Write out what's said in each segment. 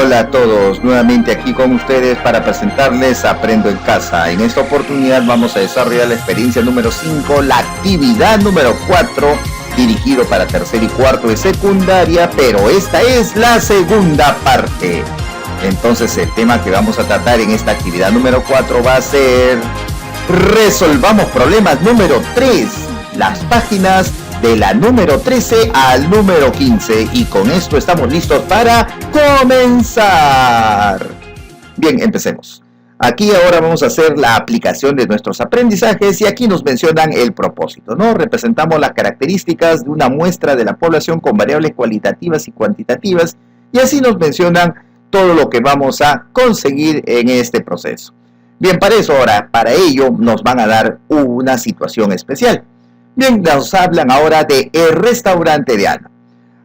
Hola a todos, nuevamente aquí con ustedes para presentarles Aprendo en Casa. En esta oportunidad vamos a desarrollar la experiencia número 5, la actividad número 4, dirigido para tercer y cuarto de secundaria, pero esta es la segunda parte. Entonces el tema que vamos a tratar en esta actividad número 4 va a ser resolvamos problemas número 3, las páginas de la número 13 al número 15, y con esto estamos listos para comenzar. Bien, empecemos. Aquí ahora vamos a hacer la aplicación de nuestros aprendizajes y aquí nos mencionan el propósito, ¿no? Representamos las características de una muestra de la población con variables cualitativas y cuantitativas y así nos mencionan todo lo que vamos a conseguir en este proceso. Bien, para ello nos van a dar una situación especial. Bien, nos hablan ahora de el restaurante de Ana.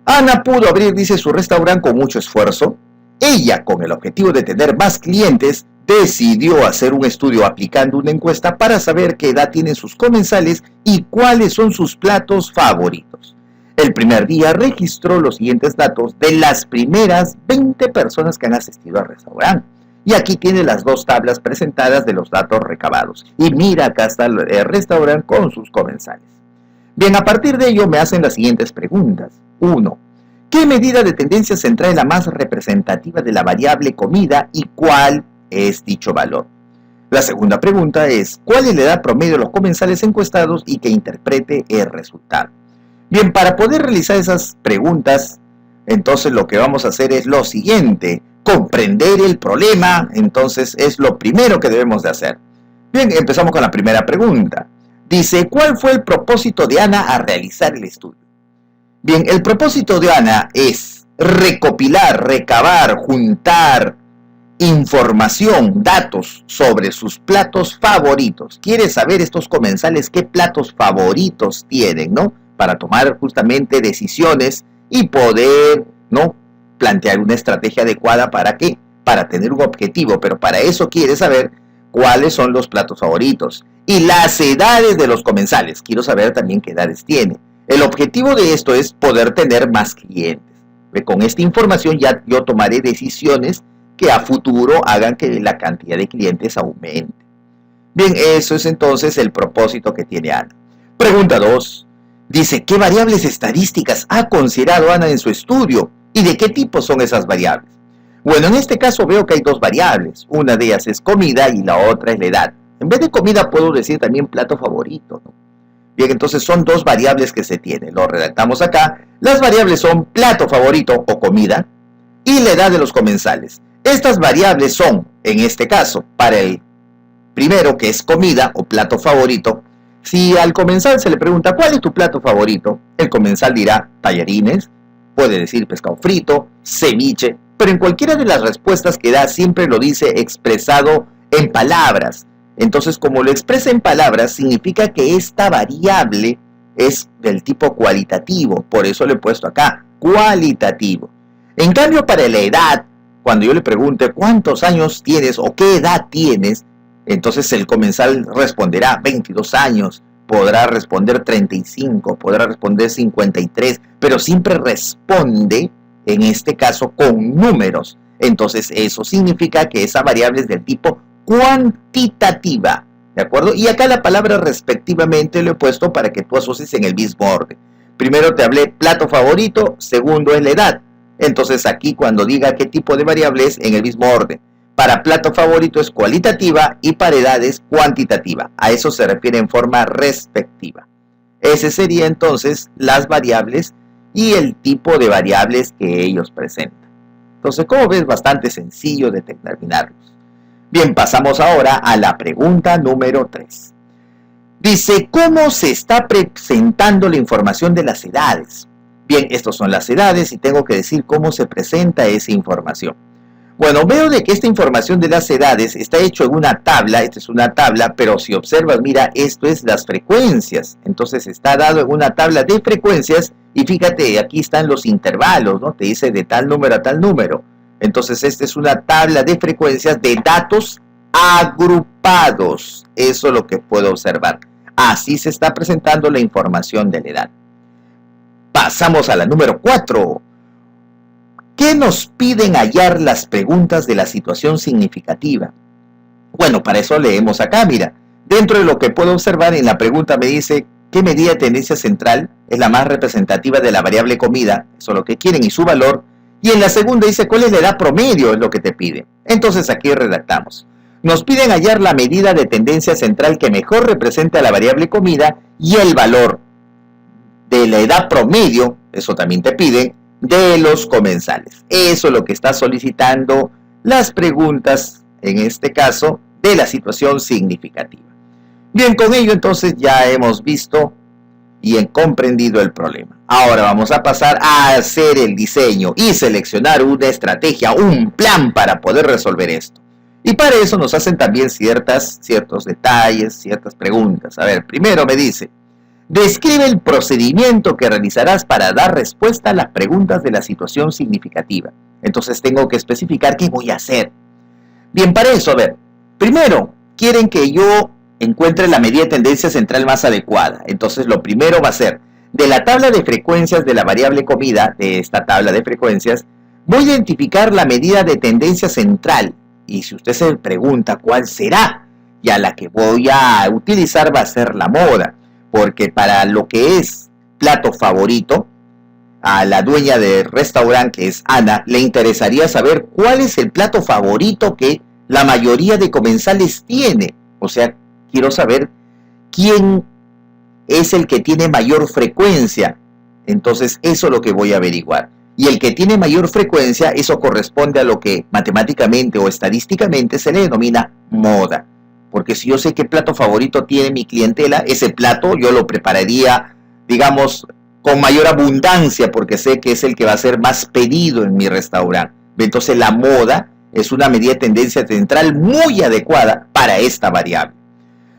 Ana pudo abrir, dice, su restaurante con mucho esfuerzo. Ella, con el objetivo de tener más clientes, decidió hacer un estudio aplicando una encuesta para saber qué edad tienen sus comensales y cuáles son sus platos favoritos. El primer día registró los siguientes datos de las primeras 20 personas que han asistido al restaurante. Y aquí tiene las dos tablas presentadas de los datos recabados. Y mira, acá está el restaurante con sus comensales. Bien, a partir de ello me hacen las siguientes preguntas. 1. ¿Qué medida de tendencia central es la más representativa de la variable comida y cuál es dicho valor? La segunda pregunta es, ¿cuál es la edad promedio de los comensales encuestados y que interprete el resultado? Bien, para poder realizar esas preguntas, entonces lo que vamos a hacer es lo siguiente, comprender el problema, entonces es lo primero que debemos de hacer. Bien, empezamos con la primera pregunta. Dice, ¿cuál fue el propósito de Ana a realizar el estudio? Bien, el propósito de Ana es recopilar, recabar, juntar información, datos sobre sus platos favoritos. Quiere saber estos comensales qué platos favoritos tienen, ¿no? Para tomar justamente decisiones y poder, ¿no?, plantear una estrategia adecuada para ¿qué? Para tener un objetivo, pero para eso quiere saber cuáles son los platos favoritos y las edades de los comensales. Quiero saber también qué edades tiene. El objetivo de esto es poder tener más clientes. Con esta información ya yo tomaré decisiones que a futuro hagan que la cantidad de clientes aumente. Bien, eso es entonces el propósito que tiene Ana. Pregunta 2. Dice, ¿qué variables estadísticas ha considerado Ana en su estudio? ¿Y de qué tipo son esas variables? Bueno, en este caso veo que hay dos variables. Una de ellas es comida y la otra es la edad. En vez de comida puedo decir también plato favorito, ¿no? Bien, entonces son dos variables que se tienen. Lo redactamos acá. Las variables son plato favorito o comida y la edad de los comensales. Estas variables son, en este caso, para el primero que es comida o plato favorito. Si al comensal se le pregunta ¿cuál es tu plato favorito?, el comensal dirá tallarines, puede decir pescado frito, ceviche, pero en cualquiera de las respuestas que da siempre lo dice expresado en palabras. Entonces, como lo expresa en palabras, significa que esta variable es del tipo cualitativo, por eso le he puesto acá, cualitativo. En cambio, para la edad, cuando yo le pregunte ¿cuántos años tienes o qué edad tienes?, entonces el comensal responderá 22 años, podrá responder 35, podrá responder 53, pero siempre responde, en este caso, con números. Entonces eso significa que esa variable es del tipo cuantitativa, ¿de acuerdo? Y acá la palabra respectivamente lo he puesto para que tú asocies en el mismo orden. Primero te hablé plato favorito, segundo es la edad. Entonces aquí cuando diga qué tipo de variable es, en el mismo orden. Para plato favorito es cualitativa y para edad es cuantitativa. A eso se refiere en forma respectiva. Ese sería entonces las variables y el tipo de variables que ellos presentan. Entonces, como ves, bastante sencillo de determinarlos. Bien, pasamos ahora a la pregunta número 3. Dice, ¿cómo se está presentando la información de las edades? Bien, estas son las edades y tengo que decir cómo se presenta esa información. Bueno, veo de que esta información de las edades está hecho en una tabla, esta es una tabla, pero si observas, mira, esto es las frecuencias. Entonces está dado en una tabla de frecuencias y fíjate, aquí están los intervalos, ¿no? Te dice de tal número a tal número. Entonces esta es una tabla de frecuencias de datos agrupados. Eso es lo que puedo observar. Así se está presentando la información de la edad. Pasamos a la número 4. ¿Qué nos piden hallar las preguntas de la situación significativa? Bueno, para eso leemos acá, mira. Dentro de lo que puedo observar en la pregunta me dice qué medida de tendencia central es la más representativa de la variable comida, eso es lo que quieren y su valor. Y en la segunda dice cuál es la edad promedio, es lo que te piden. Entonces aquí redactamos. Nos piden hallar la medida de tendencia central que mejor representa la variable comida y el valor de la edad promedio, eso también te piden, de los comensales. Eso es lo que está solicitando las preguntas, en este caso, de la situación significativa. Bien, con ello entonces ya hemos visto y comprendido el problema. Ahora vamos a pasar a hacer el diseño y seleccionar una estrategia, un plan para poder resolver esto. Y para eso nos hacen también ciertos detalles, ciertas preguntas. A ver, primero me dice, describe el procedimiento que realizarás para dar respuesta a las preguntas de la situación significativa. Entonces tengo que especificar qué voy a hacer. Bien, para eso, a ver, primero, quieren que yo encuentre la medida de tendencia central más adecuada. Entonces lo primero va a ser, de la tabla de frecuencias de la variable comida, de esta tabla de frecuencias, voy a identificar la medida de tendencia central. Y si usted se pregunta cuál será, ya la que voy a utilizar va a ser la moda. Porque para lo que es plato favorito, a la dueña del restaurante, que es Ana, le interesaría saber cuál es el plato favorito que la mayoría de comensales tiene. O sea, quiero saber quién es el que tiene mayor frecuencia. Entonces, eso es lo que voy a averiguar. Y el que tiene mayor frecuencia, eso corresponde a lo que matemáticamente o estadísticamente se le denomina moda. Porque si yo sé qué plato favorito tiene mi clientela, ese plato yo lo prepararía, digamos, con mayor abundancia, porque sé que es el que va a ser más pedido en mi restaurante. Entonces la moda es una medida de tendencia central muy adecuada para esta variable.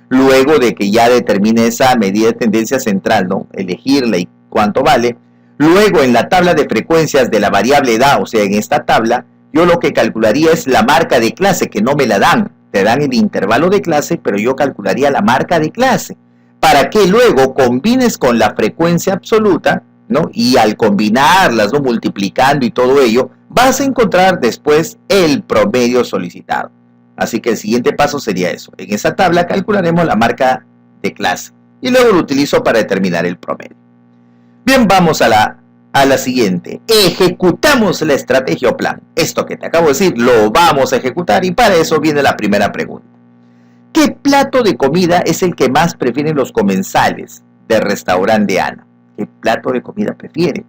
Luego de que ya determine esa medida de tendencia central, ¿no? Elegirla y cuánto vale. Luego en la tabla de frecuencias de la variable edad, o sea, en esta tabla, yo lo que calcularía es la marca de clase, que no me la dan. Te dan el intervalo de clase, pero yo calcularía la marca de clase, para que luego combines con la frecuencia absoluta, ¿no? Y al combinarlas, ¿no? Multiplicando y todo ello, vas a encontrar después el promedio solicitado. Así que el siguiente paso sería eso. En esa tabla calcularemos la marca de clase y luego lo utilizo para determinar el promedio. Bien, vamos a la siguiente. Ejecutamos la estrategia o plan. Esto que te acabo de decir lo vamos a ejecutar y para eso viene la primera pregunta. ¿Qué plato de comida es el que más prefieren los comensales del restaurante de Ana? ¿Qué plato de comida prefieren?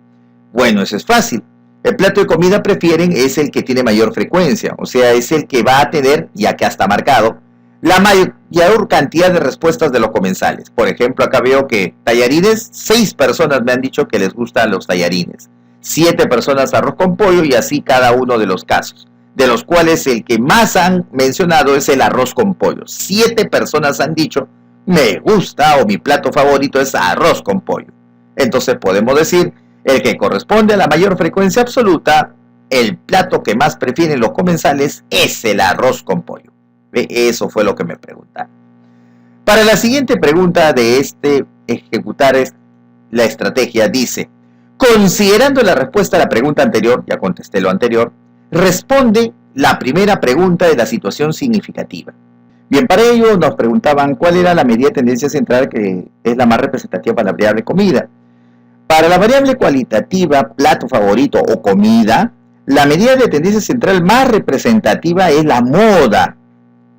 Bueno, eso es fácil. El plato de comida prefieren es el que tiene mayor frecuencia, o sea, es el que va a tener, ya que está marcado, la mayor cantidad de respuestas de los comensales. Por ejemplo, acá veo que tallarines, 6 personas me han dicho que les gustan los tallarines, 7 personas arroz con pollo y así cada uno de los casos, de los cuales el que más han mencionado es el arroz con pollo. 7 personas han dicho, me gusta o mi plato favorito es arroz con pollo. Entonces podemos decir, el que corresponde a la mayor frecuencia absoluta, el plato que más prefieren los comensales es el arroz con pollo. Eso fue lo que me preguntaron. Para la siguiente pregunta de ejecutar la estrategia, dice, considerando la respuesta a la pregunta anterior, ya contesté lo anterior, responde la primera pregunta de la situación significativa. Bien, para ello nos preguntaban cuál era la medida de tendencia central que es la más representativa para la variable comida. Para la variable cualitativa, plato favorito o comida, la medida de tendencia central más representativa es la moda.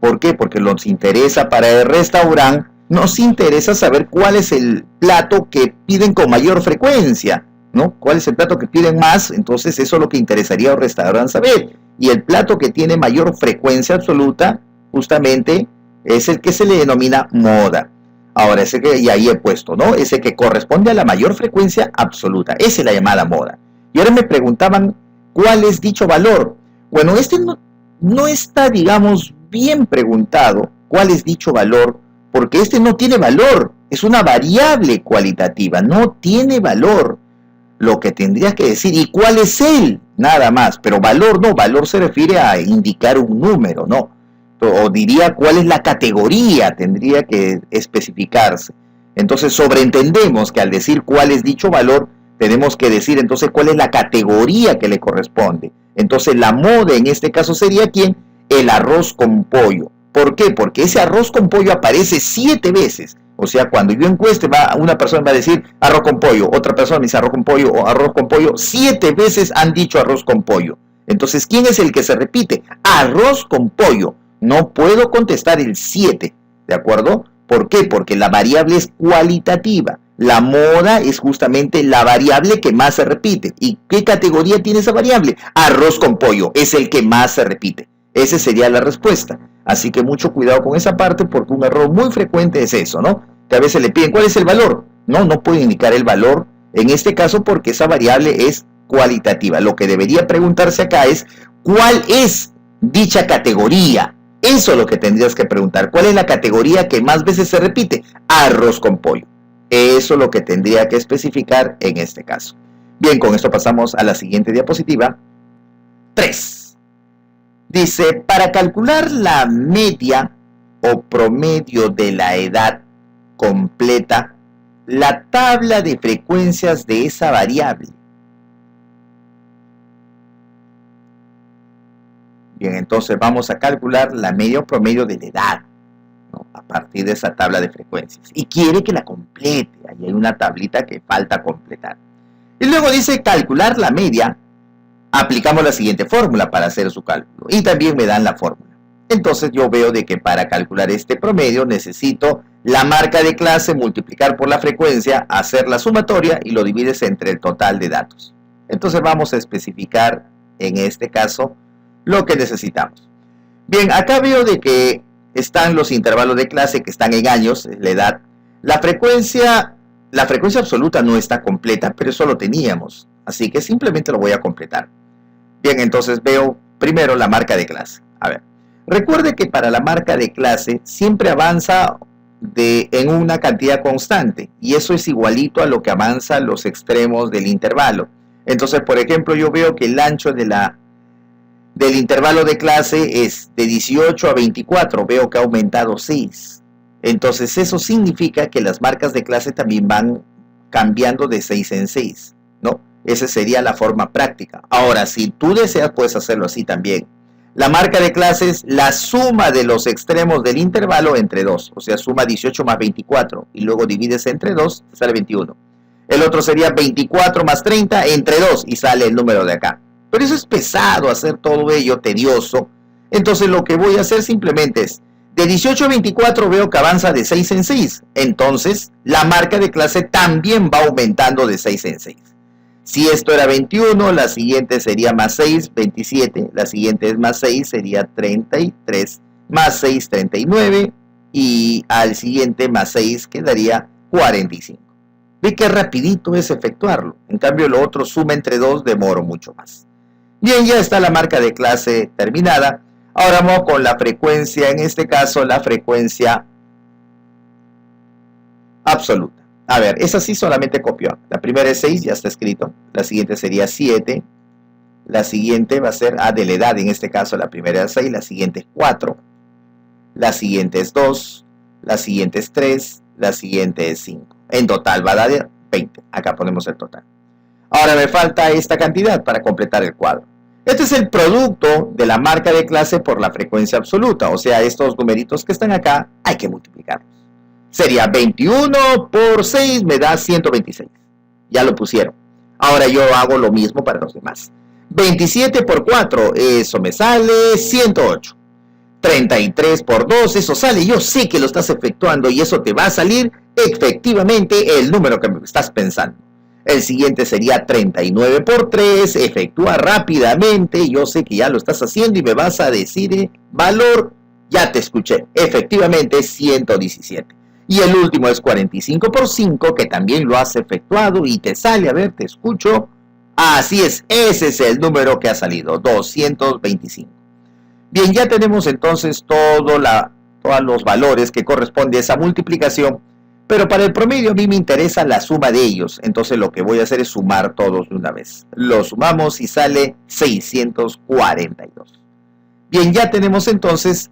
¿Por qué? Porque nos interesa para el restaurante, nos interesa saber cuál es el plato que piden con mayor frecuencia, ¿no? ¿Cuál es el plato que piden más? Entonces eso es lo que interesaría al restaurante saber. Y el plato que tiene mayor frecuencia absoluta, justamente, es el que se le denomina moda. Ahora, ese que y ahí he puesto, ¿no? Ese que corresponde a la mayor frecuencia absoluta. Esa es la llamada moda. Y ahora me preguntaban, ¿cuál es dicho valor? Bueno, no está, digamos, bien preguntado cuál es dicho valor, porque no tiene valor. Es una variable cualitativa, no tiene valor. Lo que tendrías que decir, ¿y cuál es él? Nada más. Pero valor no, valor se refiere a indicar un número, ¿no? O diría cuál es la categoría, tendría que especificarse. Entonces sobreentendemos que al decir cuál es dicho valor, Tenemos que decir entonces cuál es la categoría que le corresponde. Entonces la moda en este caso sería ¿quién? El arroz con pollo. ¿Por qué? Porque ese arroz con pollo aparece 7 veces. O sea, cuando yo encueste, una persona va a decir arroz con pollo, otra persona me dice arroz con pollo o arroz con pollo. 7 veces han dicho arroz con pollo. Entonces, ¿quién es el que se repite? Arroz con pollo. No puedo contestar el 7, ¿de acuerdo? ¿Por qué? Porque la variable es cualitativa. La moda es justamente la variable que más se repite. ¿Y qué categoría tiene esa variable? Arroz con pollo, es el que más se repite. Esa sería la respuesta. Así que mucho cuidado con esa parte porque un error muy frecuente es eso, ¿no? Que a veces le piden, ¿cuál es el valor? No puede indicar el valor en este caso porque esa variable es cualitativa. Lo que debería preguntarse acá es, ¿cuál es dicha categoría? Eso es lo que tendrías que preguntar. ¿Cuál es la categoría que más veces se repite? Arroz con pollo. Eso es lo que tendría que especificar en este caso. Bien, con esto pasamos a la siguiente diapositiva. 3. Dice, para calcular la media o promedio de la edad completa, la tabla de frecuencias de esa variable. Bien, entonces vamos a calcular la media o promedio de la edad, ¿no? A partir de esa tabla de frecuencias. Y quiere que la complete. Ahí hay una tablita que falta completar. Y luego dice calcular la media. Aplicamos la siguiente fórmula para hacer su cálculo. Y también me dan la fórmula. Entonces yo veo de que para calcular este promedio necesito la marca de clase, multiplicar por la frecuencia, hacer la sumatoria y lo divides entre el total de datos. Entonces vamos a especificar en este caso lo que necesitamos. Bien, acá veo de que están los intervalos de clase que están en años, la edad. La frecuencia absoluta no está completa, pero eso lo teníamos. Así que simplemente lo voy a completar. Bien, entonces veo primero la marca de clase. A ver, recuerde que para la marca de clase siempre avanza en una cantidad constante. Y eso es igualito a lo que avanza los extremos del intervalo. Entonces, por ejemplo, yo veo que el ancho del intervalo de clase es de 18 a 24. Veo que ha aumentado 6. Entonces, eso significa que las marcas de clase también van cambiando de 6 en 6, ¿no? Esa sería la forma práctica. Ahora, si tú deseas, puedes hacerlo así también. La marca de clase es la suma de los extremos del intervalo entre 2. O sea, suma 18 más 24 y luego divides entre 2, sale 21. El otro sería 24 más 30 entre 2 y sale el número de acá. Pero eso es pesado, hacer todo ello, tedioso. Entonces lo que voy a hacer simplemente es, de 18 a 24 veo que avanza de 6 en 6. Entonces la marca de clase también va aumentando de 6 en 6. Si esto era 21, la siguiente sería más 6, 27. La siguiente es más 6, sería 33. Más 6, 39. Y al siguiente más 6 quedaría 45. Ve que rapidito es efectuarlo. En cambio, lo otro suma entre 2, demoro mucho más. Bien, ya está la marca de clase terminada. Ahora vamos con la frecuencia, en este caso la frecuencia absoluta. A ver, esa sí solamente copió. La primera es 6, ya está escrito. La siguiente sería 7. La siguiente va a ser de la edad, en este caso la primera es 6, la siguiente es 4. La siguiente es 2. La siguiente es 3. La siguiente es 5. En total va a dar 20. Acá ponemos el total. Ahora me falta esta cantidad para completar el cuadro. Este es el producto de la marca de clase por la frecuencia absoluta. O sea, estos numeritos que están acá hay que multiplicarlos. Sería 21 por 6 me da 126. Ya lo pusieron. Ahora yo hago lo mismo para los demás. 27 por 4, eso me sale 108. 33 por 2, eso sale. Yo sé que lo estás efectuando y eso te va a salir efectivamente el número que me estás pensando. El siguiente sería 39 por 3. Efectúa rápidamente. Yo sé que ya lo estás haciendo y me vas a decir valor. Ya te escuché. Efectivamente es 117. Y el último es 45 por 5, que también lo has efectuado y te sale, a ver, te escucho. Así es, ese es el número que ha salido, 225. Bien, ya tenemos entonces todos los valores que corresponde a esa multiplicación, pero para el promedio a mí me interesa la suma de ellos. Entonces lo que voy a hacer es sumar todos de una vez. Lo sumamos y sale 642. Bien, ya tenemos entonces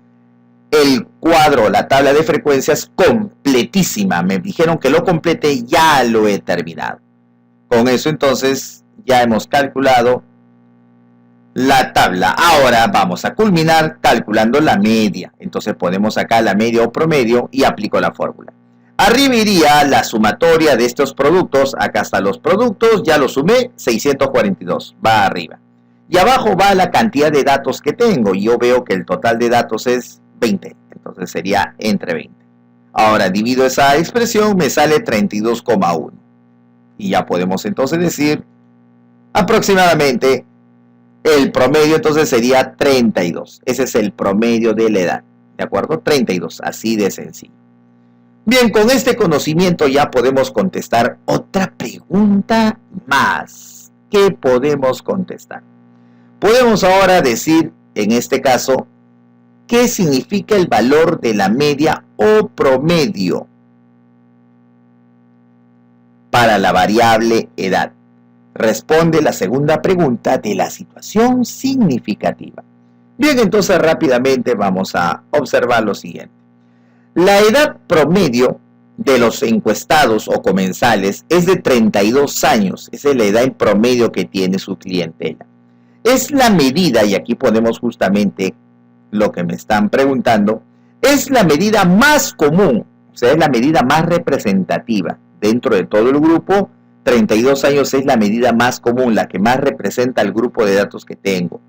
el cuadro, la tabla de frecuencias completísima. Me dijeron que lo complete, ya lo he terminado. Con eso entonces ya hemos calculado la tabla. Ahora vamos a culminar calculando la media. Entonces ponemos acá la media o promedio y aplico la fórmula. Arriba iría la sumatoria de estos productos. Acá están los productos, ya los sumé, 642. Va arriba. Y abajo va la cantidad de datos que tengo. Yo veo que el total de datos es 20. Entonces sería entre 20. Ahora divido esa expresión, me sale 32,1. Y ya podemos entonces decir aproximadamente el promedio entonces sería 32. Ese es el promedio de la edad. ¿De acuerdo? 32. Así de sencillo. Bien, con este conocimiento ya podemos contestar otra pregunta más. ¿Qué podemos contestar? Podemos ahora decir, en este caso, ¿qué significa el valor de la media o promedio para la variable edad? Responde la segunda pregunta de la situación significativa. Bien, entonces rápidamente vamos a observar lo siguiente. La edad promedio de los encuestados o comensales es de 32 años. Esa es la edad en promedio que tiene su clientela. Es la medida, y aquí ponemos justamente lo que me están preguntando, es la medida más común, o sea, es la medida más representativa. Dentro de todo el grupo, 32 años es la medida más común, la que más representa el grupo de datos que tengo,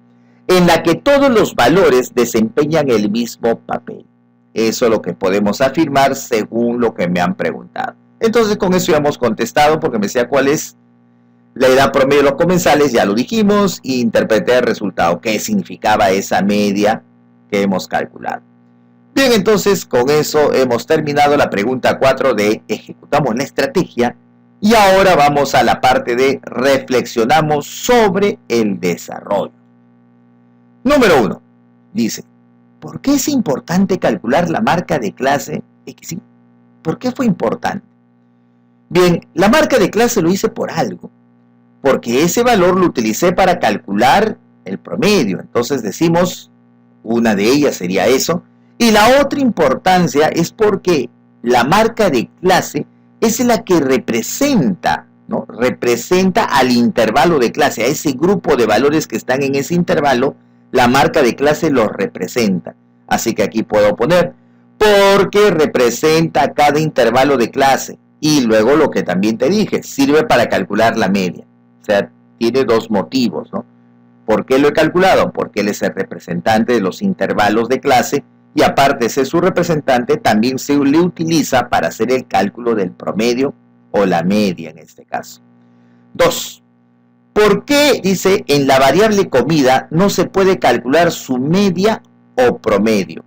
en la que todos los valores desempeñan el mismo papel. Eso es lo que podemos afirmar según lo que me han preguntado. Entonces con eso ya hemos contestado, porque me decía cuál es la edad promedio de los comensales, ya lo dijimos, e interpreté el resultado, qué significaba esa media que hemos calculado. Bien, entonces con eso hemos terminado la pregunta 4 de ejecutamos la estrategia, y ahora vamos a la parte de reflexionamos sobre el desarrollo. Número 1, dice, ¿por qué es importante calcular la marca de clase X? ¿Por qué fue importante? Bien, la marca de clase lo hice por algo, porque ese valor lo utilicé para calcular el promedio. Entonces decimos, una de ellas sería eso, y la otra importancia es porque la marca de clase es la que representa, ¿no? Representa al intervalo de clase, a ese grupo de valores que están en ese intervalo. La marca de clase los representa. Así que aquí puedo poner, porque representa cada intervalo de clase. Y luego lo que también te dije, sirve para calcular la media. O sea, tiene dos motivos, ¿no? ¿Por qué lo he calculado? Porque él es el representante de los intervalos de clase, y aparte de ser su representante, también se le utiliza para hacer el cálculo del promedio o la media en este caso. 2. ¿Por qué, dice, en la variable comida no se puede calcular su media o promedio?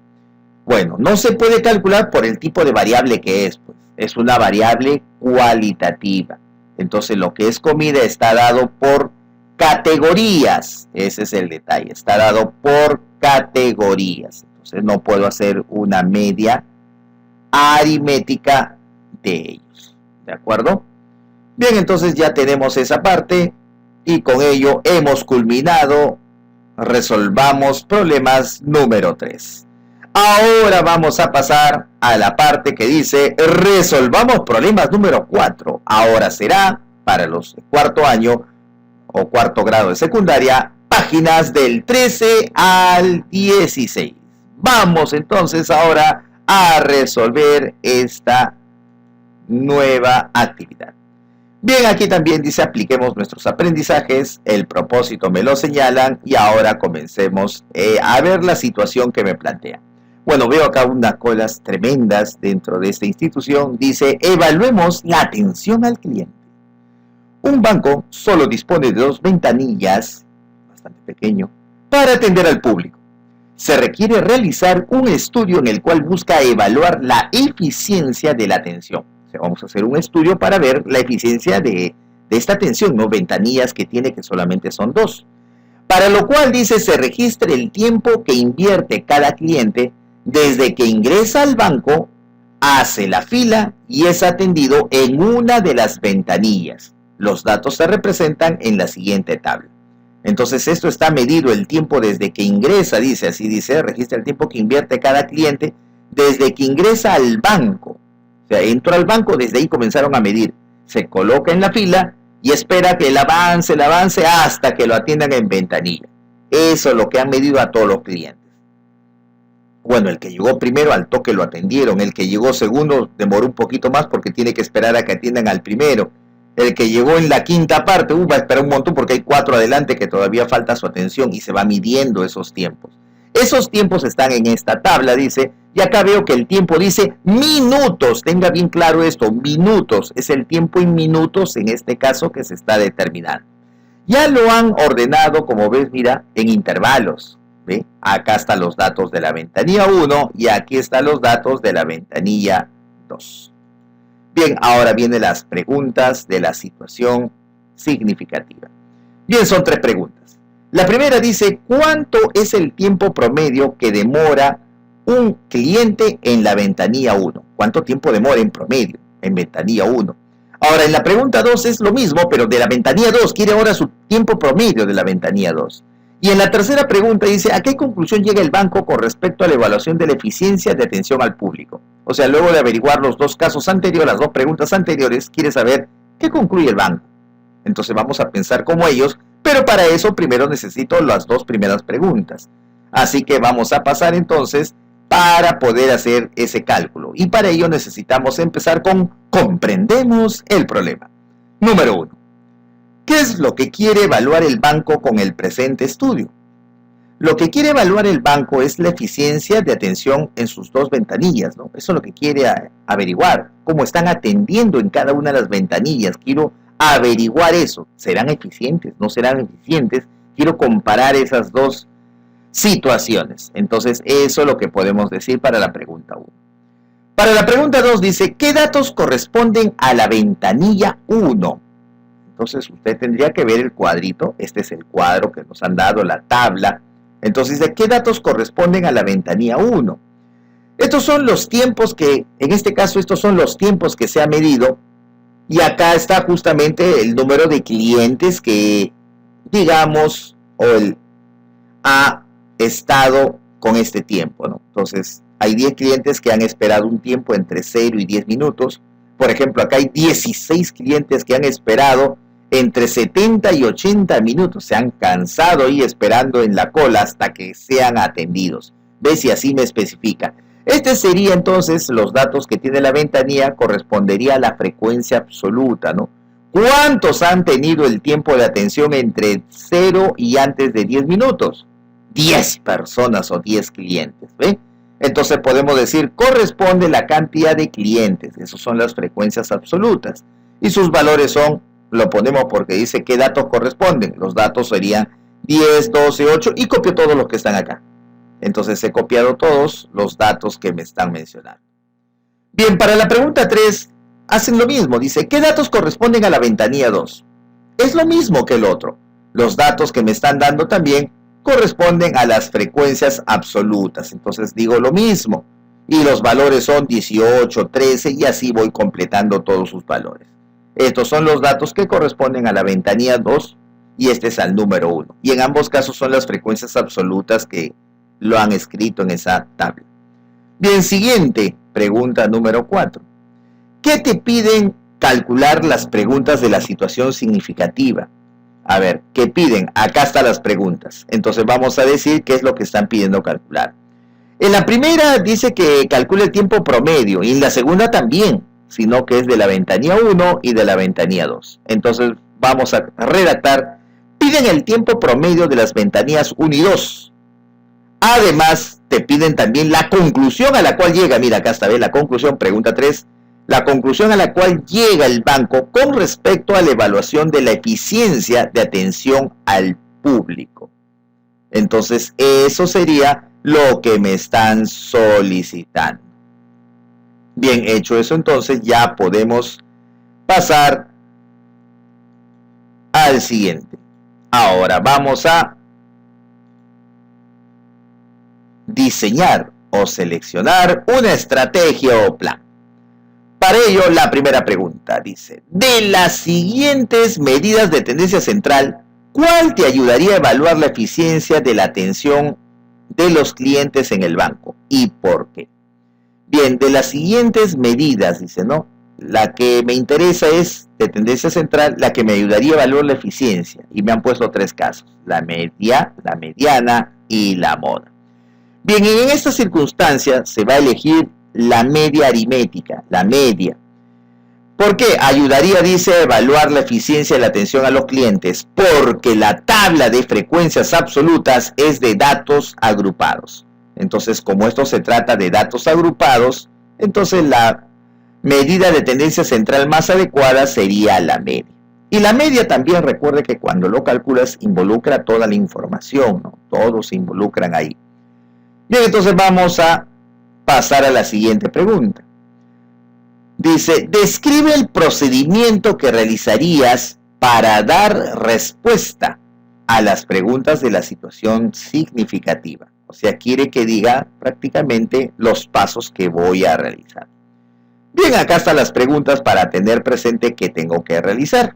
Bueno, no se puede calcular por el tipo de variable que es, pues. Es una variable cualitativa. Entonces lo que es comida está dado por categorías. Ese es el detalle. Está dado por categorías. Entonces no puedo hacer una media aritmética de ellos. ¿De acuerdo? Bien, entonces ya tenemos esa parte. Y con ello hemos culminado. Resolvamos problemas número 3. Ahora vamos a pasar a la parte que dice resolvamos problemas número 4. Ahora será para los de cuarto año o cuarto grado de secundaria, páginas del 13 al 16. Vamos entonces ahora a resolver esta nueva actividad. Bien, aquí también dice apliquemos nuestros aprendizajes, el propósito me lo señalan y ahora comencemos a ver la situación que me plantea. Bueno, veo acá unas colas tremendas dentro de esta institución. Dice, evaluemos la atención al cliente. Un banco solo dispone de 2 ventanillas, bastante pequeño, para atender al público. Se requiere realizar un estudio en el cual busca evaluar la eficiencia de la atención. O sea, vamos a hacer un estudio para ver la eficiencia de esta atención, ¿no? Ventanillas que tiene, que solamente son 2. Para lo cual, dice, se registre el tiempo que invierte cada cliente desde que ingresa al banco, hace la fila y es atendido en una de las ventanillas. Los datos se representan en la siguiente tabla. Entonces esto está medido el tiempo desde que ingresa, dice, así dice, registra el tiempo que invierte cada cliente desde que ingresa al banco. O sea, entró al banco, desde ahí comenzaron a medir. Se coloca en la fila y espera que el avance hasta que lo atiendan en ventanilla. Eso es lo que han medido a todos los clientes. Bueno, el que llegó primero al toque lo atendieron, el que llegó segundo demoró un poquito más porque tiene que esperar a que atiendan al primero. El que llegó en la quinta parte, va a esperar un montón porque hay 4 adelante que todavía falta su atención y se va midiendo esos tiempos. Esos tiempos están en esta tabla, dice, y acá veo que el tiempo dice minutos, tenga bien claro esto, minutos, es el tiempo en minutos en este caso que se está determinando. Ya lo han ordenado, como ves, mira, en intervalos, ¿ve? Acá están los datos de la ventanilla 1 y aquí están los datos de la ventanilla 2. Bien, ahora vienen las preguntas de la situación significativa. Bien, son 3 preguntas. La primera dice, ¿cuánto es el tiempo promedio que demora un cliente en la ventanilla 1? ¿Cuánto tiempo demora en promedio en ventanilla 1? Ahora, en la pregunta 2 es lo mismo, pero de la ventanilla 2, quiere ahora su tiempo promedio de la ventanilla 2. Y en la tercera pregunta dice, ¿a qué conclusión llega el banco con respecto a la evaluación de la eficiencia de atención al público? O sea, luego de averiguar los 2 casos anteriores, las 2 preguntas anteriores, quiere saber qué concluye el banco. Entonces vamos a pensar como ellos, pero para eso primero necesito las 2 primeras preguntas. Así que vamos a pasar entonces para poder hacer ese cálculo. Y para ello necesitamos empezar con comprendemos el problema. Número 1. ¿Qué es lo que quiere evaluar el banco con el presente estudio? Lo que quiere evaluar el banco es la eficiencia de atención en sus 2 ventanillas, ¿no? Eso es lo que quiere averiguar, cómo están atendiendo en cada una de las ventanillas. Quiero averiguar eso. ¿Serán eficientes? ¿No serán eficientes? Quiero comparar esas 2 situaciones. Entonces, eso es lo que podemos decir para la pregunta 1. Para la pregunta 2 dice, ¿qué datos corresponden a la ventanilla 1? Entonces, usted tendría que ver el cuadrito. Este es el cuadro que nos han dado, la tabla. Entonces, ¿de qué datos corresponden a la ventanilla 1? Estos son los tiempos que, en este caso, estos son los tiempos que se ha medido. Y acá está justamente el número de clientes que, digamos, ha estado con este tiempo, ¿no? Entonces, hay 10 clientes que han esperado un tiempo entre 0 y 10 minutos. Por ejemplo, acá hay 16 clientes que han esperado entre 70 y 80 minutos. Se han cansado ahí esperando en la cola hasta que sean atendidos. ¿Ves? Y así me especifica. Este sería entonces los datos que tiene la ventanilla, correspondería a la frecuencia absoluta, ¿no? ¿Cuántos han tenido el tiempo de atención entre 0 y antes de 10 minutos? 10 personas o 10 clientes, ¿ve? Entonces podemos decir, corresponde la cantidad de clientes. Esas son las frecuencias absolutas. Y sus valores son, lo ponemos porque dice qué datos corresponden. Los datos serían 10, 12, 8 y copio todos los que están acá. Entonces he copiado todos los datos que me están mencionando. Bien, para la pregunta 3, hacen lo mismo. Dice, ¿qué datos corresponden a la ventanilla 2? Es lo mismo que el otro. Los datos que me están dando también corresponden a las frecuencias absolutas. Entonces digo lo mismo. Y los valores son 18, 13 y así voy completando todos sus valores. Estos son los datos que corresponden a la ventanilla 2 y este es al número 1. Y en ambos casos son las frecuencias absolutas que lo han escrito en esa tabla. Bien, siguiente pregunta número 4. ¿Qué te piden calcular las preguntas de la situación significativa? A ver, ¿qué piden? Acá están las preguntas. Entonces vamos a decir qué es lo que están pidiendo calcular. En la primera dice que calcule el tiempo promedio y en la segunda también, sino que es de la ventanilla 1 y de la ventanilla 2. Entonces vamos a redactar, piden el tiempo promedio de las ventanillas 1 y 2. Además, te piden también la conclusión a la cual llega, mira acá está, ¿ves? La conclusión, pregunta 3, la conclusión a la cual llega el banco con respecto a la evaluación de la eficiencia de atención al público. Entonces, eso sería lo que me están solicitando. Bien, hecho eso, entonces ya podemos pasar al siguiente. Ahora vamos a diseñar o seleccionar una estrategia o plan. Para ello, la primera pregunta dice, de las siguientes medidas de tendencia central, ¿cuál te ayudaría a evaluar la eficiencia de la atención de los clientes en el banco? ¿Y por qué? Bien, de las siguientes medidas, dice, ¿no? la que me interesa es de tendencia central, la que me ayudaría a evaluar la eficiencia. Y me han puesto 3 casos, la media, la mediana y la moda. Bien, en esta circunstancia se va a elegir la media aritmética, la media. ¿Por qué? Ayudaría, dice, a evaluar la eficiencia de la atención a los clientes, porque la tabla de frecuencias absolutas es de datos agrupados. Entonces, como esto se trata de datos agrupados, entonces la medida de tendencia central más adecuada sería la media. Y la media también, recuerde que cuando lo calculas involucra toda la información, ¿no? Todos se involucran ahí. Bien, entonces vamos a pasar a la siguiente pregunta. Dice, describe el procedimiento que realizarías para dar respuesta a las preguntas de la situación significativa. O sea, quiere que diga prácticamente los pasos que voy a realizar. Bien, acá están las preguntas para tener presente qué tengo que realizar.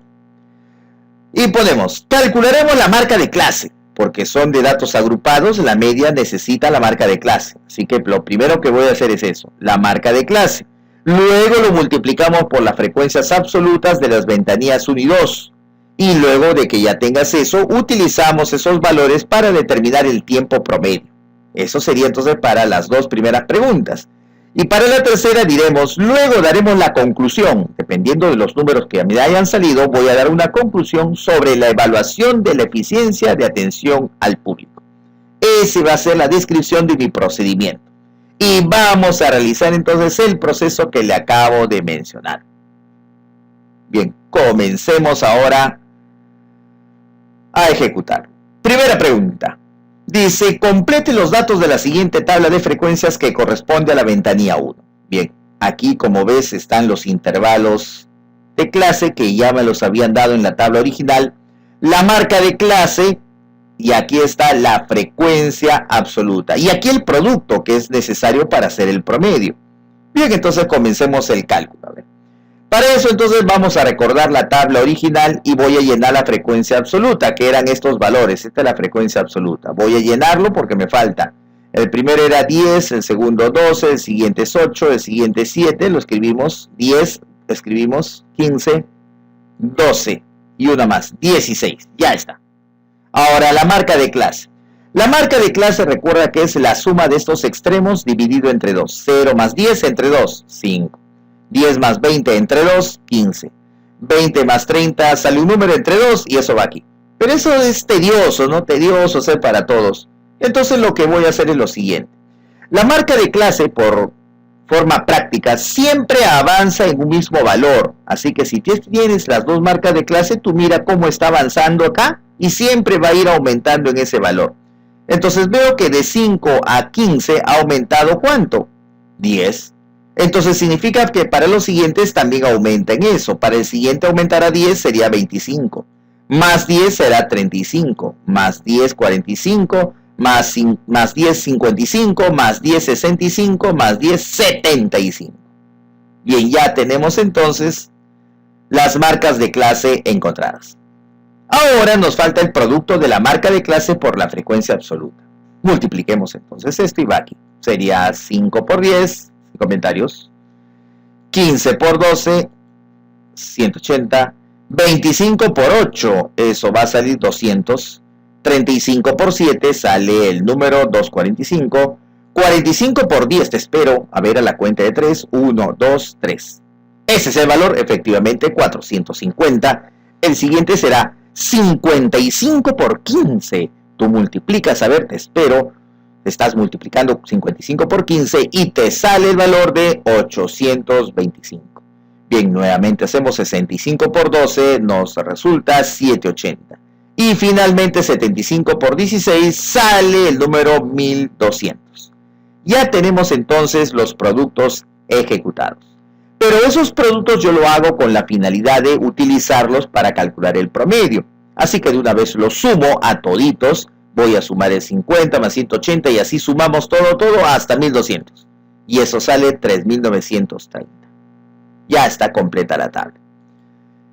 Y ponemos, calcularemos la marca de clase. Porque son de datos agrupados, la media necesita la marca de clase. Así que lo primero que voy a hacer es eso, la marca de clase. Luego lo multiplicamos por las frecuencias absolutas de las ventanillas 1 y 2. Y luego de que ya tengas eso, utilizamos esos valores para determinar el tiempo promedio. Eso sería entonces para las 2 primeras preguntas. Y para la tercera diremos, luego daremos la conclusión. Dependiendo de los números que me hayan salido, voy a dar una conclusión sobre la evaluación de la eficiencia de atención al público. Esa va a ser la descripción de mi procedimiento. Y vamos a realizar entonces el proceso que le acabo de mencionar. Bien, comencemos ahora a ejecutar. Primera pregunta. Dice, complete los datos de la siguiente tabla de frecuencias que corresponde a la ventanilla 1. Bien, aquí como ves están los intervalos de clase que ya me los habían dado en la tabla original. La marca de clase y aquí está la frecuencia absoluta. Y aquí el producto que es necesario para hacer el promedio. Bien, entonces comencemos el cálculo. A ver. Para eso entonces vamos a recordar la tabla original y voy a llenar la frecuencia absoluta, que eran estos valores. Esta es la frecuencia absoluta. Voy a llenarlo porque me falta. El primero era 10, el segundo 12, el siguiente es 8, el siguiente 7, lo escribimos 10, escribimos 15, 12 y una más, 16. Ya está. Ahora la marca de clase. La marca de clase recuerda que es la suma de estos extremos dividido entre 2. 0 más 10 entre 2, 5. 10 más 20 entre 2, 15. 20 más 30 sale un número entre 2 y eso va aquí. Pero eso es tedioso, ¿no? Tedioso ser para todos. Entonces lo que voy a hacer es lo siguiente. La marca de clase, por forma práctica, siempre avanza en un mismo valor. Así que si tienes las dos marcas de clase, tú mira cómo está avanzando acá y siempre va a ir aumentando en ese valor. Entonces veo que de 5 a 15 ha aumentado ¿cuánto? 10. Entonces significa que para los siguientes también aumenta en eso. Para el siguiente aumentará 10, sería 25. Más 10 será 35. Más 10, 45. Más 10, 55. Más 10, 65. Más 10, 75. Bien, ya tenemos entonces las marcas de clase encontradas. Ahora nos falta el producto de la marca de clase por la frecuencia absoluta. Multipliquemos entonces esto y va aquí. Sería 5 por 10. Comentarios. 15 por 12, 180. 25 por 8, eso va a salir 200. 35 por 7 sale el número 245. 45 por 10, te espero, a ver a la cuenta de 3. 1, 2, 3. Ese es el valor, efectivamente, 450. El siguiente será 55 por 15. Tú multiplicas, a ver, te espero. Estás multiplicando 55 por 15 y te sale el valor de 825. Bien, nuevamente hacemos 65 por 12, nos resulta 780. Y finalmente 75 por 16 sale el número 1200. Ya tenemos entonces los productos ejecutados. Pero esos productos yo lo hago con la finalidad de utilizarlos para calcular el promedio. Así que de una vez los sumo a toditos. Voy a sumar el 50 más 180 y así sumamos todo hasta 1200. Y eso sale 3930. Ya está completa la tabla.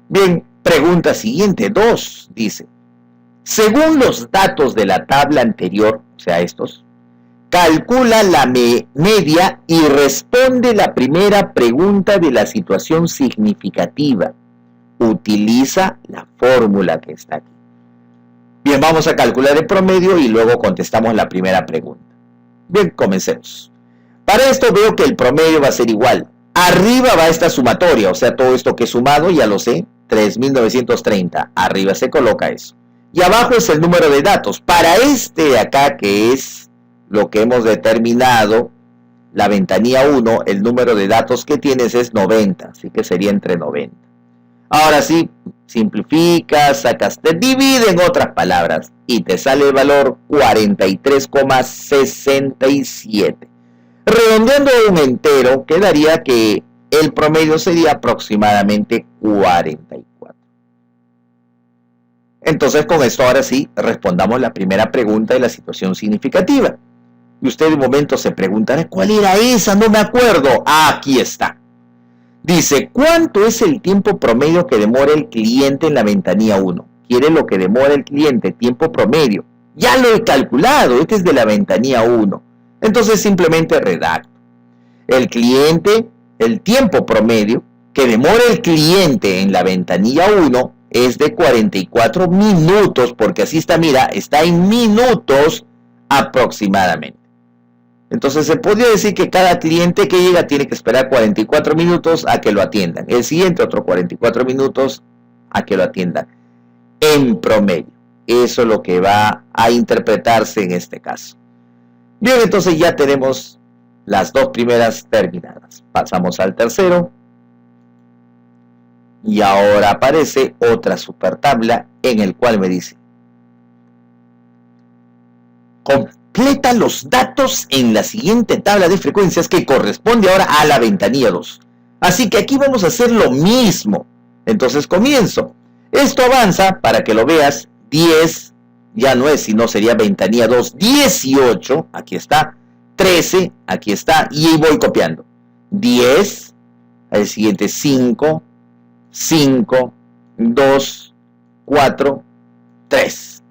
Bien, pregunta siguiente, 2, dice. Según los datos de la tabla anterior, o sea estos, calcula la media y responde la primera pregunta de la situación significativa. Utiliza la fórmula que está aquí. Bien, vamos a calcular el promedio y luego contestamos la primera pregunta. Bien, comencemos. Para esto veo que el promedio va a ser igual. Arriba va esta sumatoria, o sea, todo esto que he sumado, ya lo sé, 3.930. Arriba se coloca eso. Y abajo es el número de datos. Para este de acá, que es lo que hemos determinado, la ventanilla 1, el número de datos que tienes es 90, así que sería entre 90. Ahora sí, simplificas, sacas, te divide en otras palabras y te sale el valor 43,67. Redondeando un entero, quedaría que el promedio sería aproximadamente 44. Entonces, con esto ahora sí, respondamos la primera pregunta de la situación significativa. Y usted de momento se preguntará, ¿cuál era esa? No me acuerdo. Aquí está. Dice, ¿cuánto es el tiempo promedio que demora el cliente en la ventanilla 1? Quiere lo que demora el cliente, tiempo promedio. Ya lo he calculado, este es de la ventanilla 1. Entonces simplemente redacto. El tiempo promedio que demora el cliente en la ventanilla 1 es de 44 minutos, porque así está, mira, está en minutos aproximadamente. Entonces se podría decir que cada cliente que llega tiene que esperar 44 minutos a que lo atiendan. El siguiente otro 44 minutos a que lo atiendan. En promedio. Eso es lo que va a interpretarse en este caso. Bien, entonces ya tenemos las dos primeras terminadas. Pasamos al tercero. Y ahora aparece otra super tabla en el cual me dice: completa los datos en la siguiente tabla de frecuencias que corresponde ahora a la ventanilla 2. Así que aquí vamos a hacer lo mismo. Entonces comienzo. Esto avanza, para que lo veas, 10, ya no es, sino sería ventanilla 2, 18, aquí está, 13, aquí está, y ahí voy copiando. 10, al siguiente 5, 5, 2, 4, 3.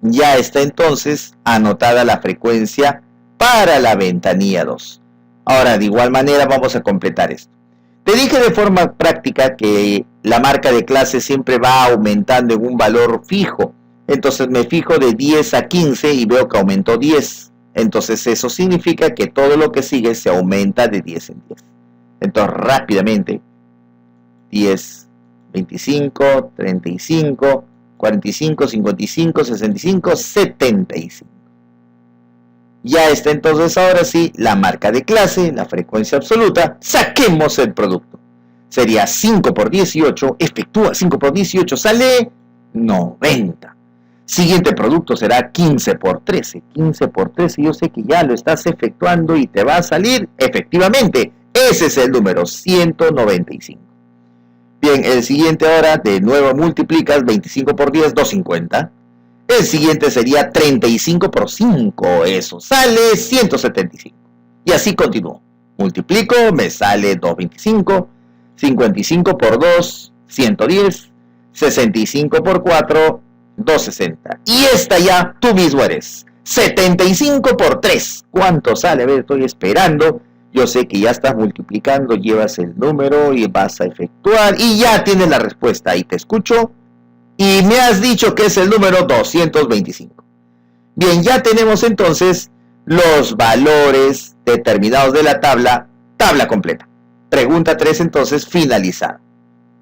Ya está entonces anotada la frecuencia para la ventanilla 2. Ahora, de igual manera, vamos a completar esto. Te dije de forma práctica que la marca de clase siempre va aumentando en un valor fijo. Entonces me fijo de 10 a 15 y veo que aumentó 10. Entonces eso significa que todo lo que sigue se aumenta de 10 en 10. Entonces rápidamente, 10, 25, 35... 45, 55, 65, 75. Ya está entonces ahora sí la marca de clase, la frecuencia absoluta. Saquemos el producto. Sería 5 por 18, efectúa 5 por 18, sale 90. Siguiente producto será 15 por 13. 15 por 13, yo sé que ya lo estás efectuando y te va a salir efectivamente. Ese es el número, 195. Bien, el siguiente ahora, de nuevo multiplicas 25 por 10, 250. El siguiente sería 35 por 5, eso sale 175. Y así continúo. Multiplico, me sale 225. 55 por 2, 110. 65 por 4, 260. Y esta ya tú mismo eres. 75 por 3. ¿Cuánto sale? A ver, estoy esperando. Yo sé que ya estás multiplicando, llevas el número y vas a efectuar y ya tienes la respuesta. Ahí te escucho y me has dicho que es el número 225. Bien, ya tenemos entonces los valores determinados de la tabla completa. Pregunta 3 entonces finalizada.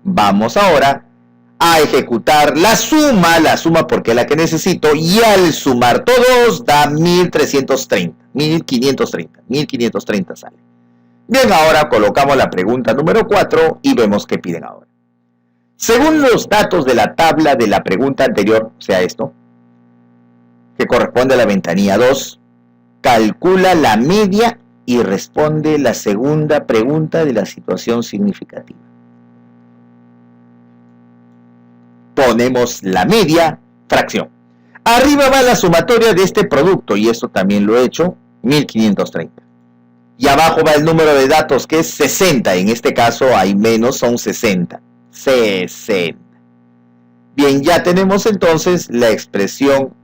Vamos ahora a ejecutar la suma porque es la que necesito, y al sumar todos da 1330, 1530 sale. Bien, ahora colocamos la pregunta número 4 y vemos qué piden ahora. Según los datos de la tabla de la pregunta anterior, o sea esto, que corresponde a la ventanilla 2, calcula la media y responde la segunda pregunta de la situación significativa. Ponemos la media, fracción. Arriba va la sumatoria de este producto, y esto también lo he hecho, 1530. Y abajo va el número de datos, que es 60. En este caso hay menos, son 60. 60. Bien, ya tenemos entonces la expresión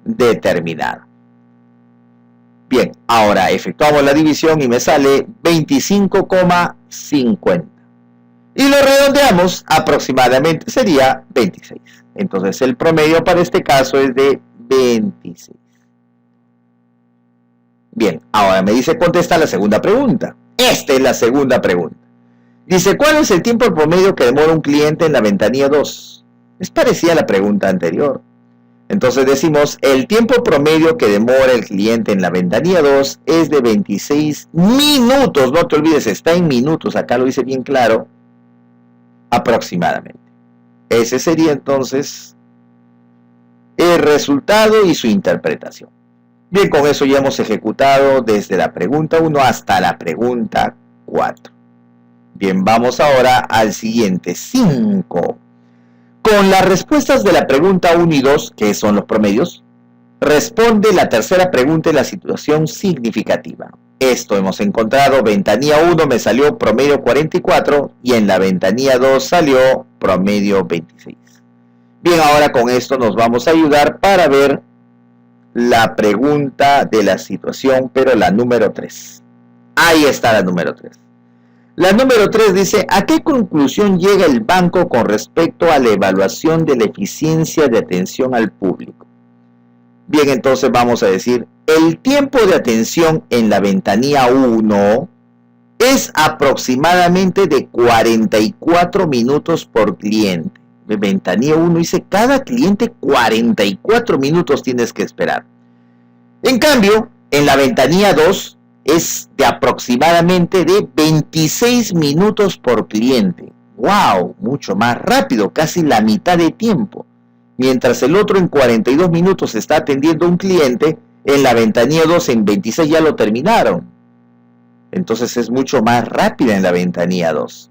determinada. Bien, ahora efectuamos la división y me sale 25,50. Y lo redondeamos, aproximadamente sería 26. Entonces el promedio para este caso es de 26. Bien, ahora me dice contesta la segunda pregunta. Esta es la segunda pregunta. Dice, ¿cuál es el tiempo promedio que demora un cliente en la ventanilla 2? Es parecida a la pregunta anterior. Entonces decimos, el tiempo promedio que demora el cliente en la ventanilla 2 es de 26 minutos. No te olvides, está en minutos. Acá lo dice bien claro. Aproximadamente. Ese sería entonces el resultado y su interpretación. Bien, con eso ya hemos ejecutado desde la pregunta 1 hasta la pregunta 4. Bien, vamos ahora al siguiente, 5. Con las respuestas de la pregunta 1 y 2, que son los promedios, responde la tercera pregunta en la situación significativa. Esto hemos encontrado, ventanilla 1 me salió promedio 44 y en la ventanilla 2 salió promedio 26. Bien, ahora con esto nos vamos a ayudar para ver la pregunta de la situación, pero la número 3. Ahí está la número 3. La número 3 dice, ¿a qué conclusión llega el banco con respecto a la evaluación de la eficiencia de atención al público? Bien, entonces vamos a decir, el tiempo de atención en la ventanilla 1 es aproximadamente de 44 minutos por cliente. Ventanilla 1 dice, cada cliente 44 minutos tienes que esperar. En cambio, en la ventanilla 2 es de aproximadamente de 26 minutos por cliente. ¡Wow! Mucho más rápido, casi la mitad de tiempo. Mientras el otro en 42 minutos está atendiendo a un cliente, en la ventanilla 2 en 26 ya lo terminaron. Entonces es mucho más rápida en la ventanilla 2.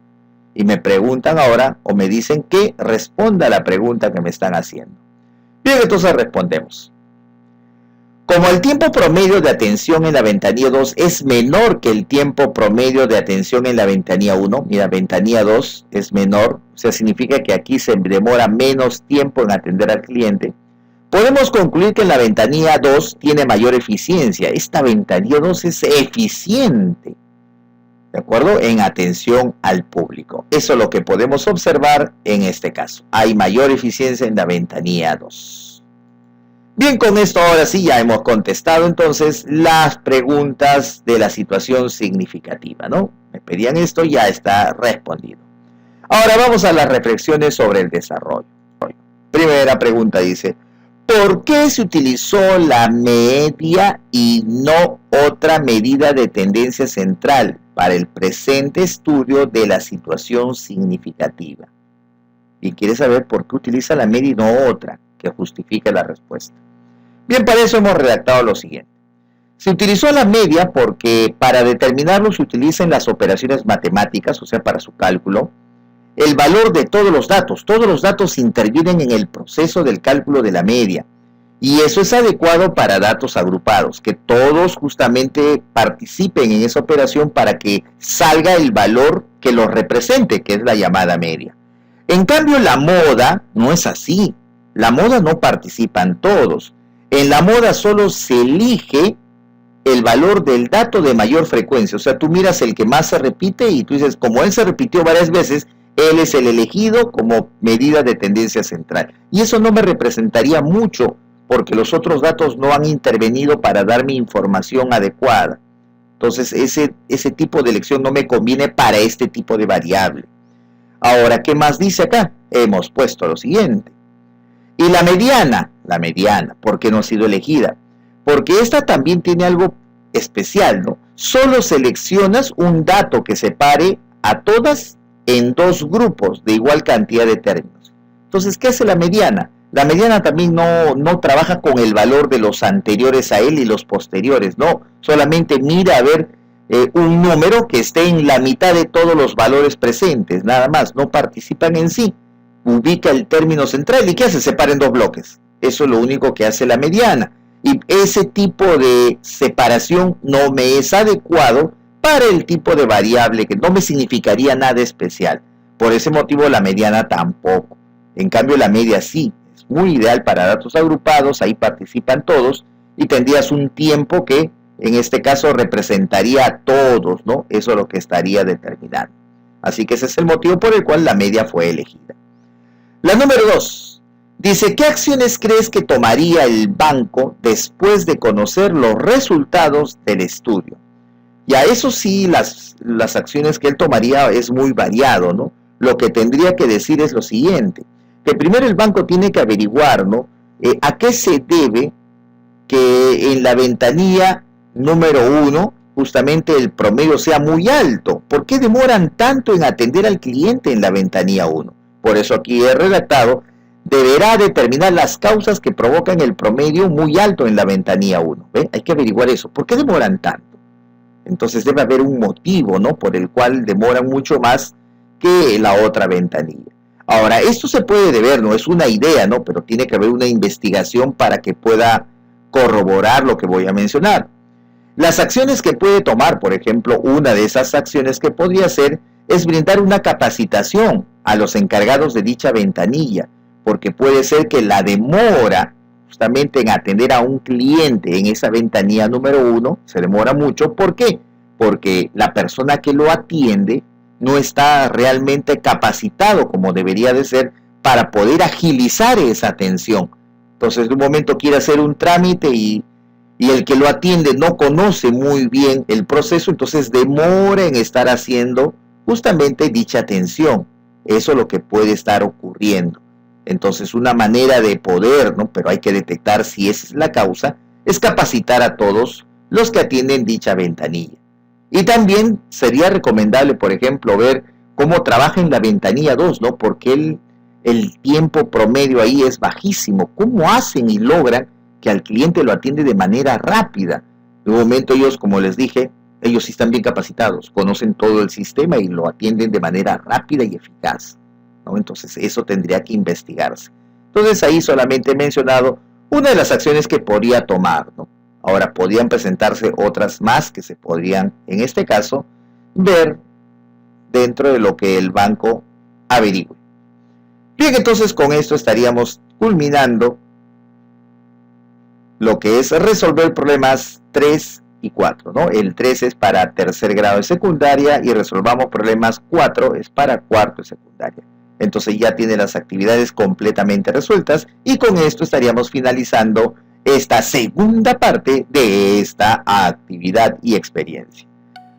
Y me preguntan ahora, o me dicen que responda a la pregunta que me están haciendo. Bien, entonces respondemos. Como el tiempo promedio de atención en la ventanilla 2 es menor que el tiempo promedio de atención en la ventanilla 1, mira, ventanilla 2 es menor, o sea, significa que aquí se demora menos tiempo en atender al cliente, podemos concluir que la ventanilla 2 tiene mayor eficiencia. Esta ventanilla 2 es eficiente, ¿de acuerdo? En atención al público. Eso es lo que podemos observar en este caso. Hay mayor eficiencia en la ventanilla 2. Bien, con esto ahora sí ya hemos contestado entonces las preguntas de la situación significativa, ¿no? Me pedían esto, ya está respondido. Ahora vamos a las reflexiones sobre el desarrollo. Primera pregunta dice, ¿por qué se utilizó la media y no otra medida de tendencia central para el presente estudio de la situación significativa? Y quiere saber por qué utiliza la media y no otra, que justifique la respuesta. Bien, para eso hemos redactado lo siguiente. Se utilizó la media porque para determinarlo se utiliza en las operaciones matemáticas, o sea, para su cálculo, el valor de todos los datos. Todos los datos intervienen en el proceso del cálculo de la media. Y eso es adecuado para datos agrupados, que todos justamente participen en esa operación para que salga el valor que los represente, que es la llamada media. En cambio, la moda no es así. La moda no participan todos. En la moda solo se elige el valor del dato de mayor frecuencia. O sea, tú miras el que más se repite y tú dices, como él se repitió varias veces, él es el elegido como medida de tendencia central. Y eso no me representaría mucho porque los otros datos no han intervenido para darme información adecuada. Entonces, ese tipo de elección no me conviene para este tipo de variable. Ahora, ¿qué más dice acá? Hemos puesto lo siguiente. Y la mediana, ¿por qué no ha sido elegida? Porque esta también tiene algo especial, ¿no? Solo seleccionas un dato que separe a todas en dos grupos de igual cantidad de términos. Entonces, ¿qué hace la mediana? La mediana también no trabaja con el valor de los anteriores a él y los posteriores, no. Solamente mira a ver un número que esté en la mitad de todos los valores presentes, nada más. No participan en sí. Ubica el término central y ¿qué hace? Separa en dos bloques. Eso es lo único que hace la mediana. Y ese tipo de separación no me es adecuado para el tipo de variable que no me significaría nada especial. Por ese motivo la mediana tampoco. En cambio la media sí, es muy ideal para datos agrupados, ahí participan todos y tendrías un tiempo que en este caso representaría a todos, ¿no? Eso es lo que estaría determinando. Así que ese es el motivo por el cual la media fue elegida. La número 2 dice, ¿qué acciones crees que tomaría el banco después de conocer los resultados del estudio? Ya eso sí, las acciones que él tomaría es muy variado, ¿no? Lo que tendría que decir es lo siguiente, que primero el banco tiene que averiguar, ¿no? A qué se debe que en la ventanilla número 1 justamente el promedio sea muy alto. ¿Por qué demoran tanto en atender al cliente en la ventanilla 1? Por eso aquí he redactado, deberá determinar las causas que provocan el promedio muy alto en la ventanilla 1. ¿Ve? Hay que averiguar eso. ¿Por qué demoran tanto? Entonces debe haber un motivo, ¿no? Por el cual demoran mucho más que la otra ventanilla. Ahora, esto se puede deber, no es una idea, ¿no? Pero tiene que haber una investigación para que pueda corroborar lo que voy a mencionar. Las acciones que puede tomar, por ejemplo, una de esas acciones que podría hacer es brindar una capacitación a los encargados de dicha ventanilla, porque puede ser que la demora justamente en atender a un cliente en esa ventanilla número 1 se demora mucho. ¿Por qué? Porque la persona que lo atiende no está realmente capacitado como debería de ser para poder agilizar esa atención. Entonces, de un momento quiere hacer un trámite y el que lo atiende no conoce muy bien el proceso, entonces demora en estar haciendo justamente dicha atención. Eso es lo que puede estar ocurriendo. Entonces, una manera de poder, ¿no? Pero hay que detectar si esa es la causa, es capacitar a todos los que atienden dicha ventanilla. Y también sería recomendable, por ejemplo, ver cómo trabaja en la ventanilla 2, ¿no? Porque el tiempo promedio ahí es bajísimo. ¿Cómo hacen y logran que al cliente lo atiende de manera rápida? De un momento ellos, como les dije, ellos sí están bien capacitados, conocen todo el sistema y lo atienden de manera rápida y eficaz, ¿no? Entonces eso tendría que investigarse. Entonces ahí solamente he mencionado una de las acciones que podría tomar, ¿no? Ahora podrían presentarse otras más que se podrían, en este caso, ver dentro de lo que el banco averigüe. Bien, entonces con esto estaríamos culminando lo que es resolver problemas 3 y 4, ¿no? El 3 es para tercer grado de secundaria y resolvamos problemas 4 es para cuarto de secundaria. Entonces ya tiene las actividades completamente resueltas y con esto estaríamos finalizando esta segunda parte de esta actividad y experiencia.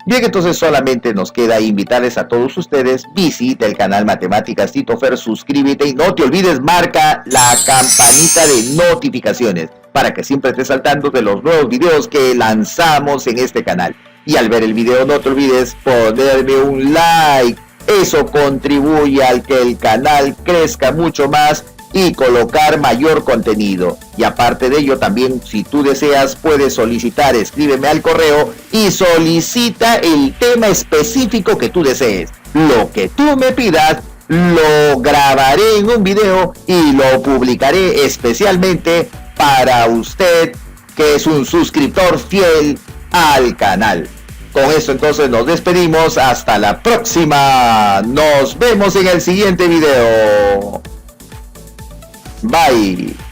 Bien, entonces solamente nos queda invitarles a todos ustedes, visita el canal Matemáticas Tito Fer, suscríbete y no te olvides, marca la campanita de notificaciones para que siempre estés saltando de los nuevos videos que lanzamos en este canal. Y al ver el video no te olvides ponerme un like, eso contribuye al que el canal crezca mucho más y colocar mayor contenido. Y aparte de ello también, si tú deseas, puedes solicitar, escríbeme al correo y solicita el tema específico que tú desees. Lo que tú me pidas lo grabaré en un video y lo publicaré especialmente para usted, que es un suscriptor fiel al canal. Con esto entonces nos despedimos, hasta la próxima, nos vemos en el siguiente video. Bye.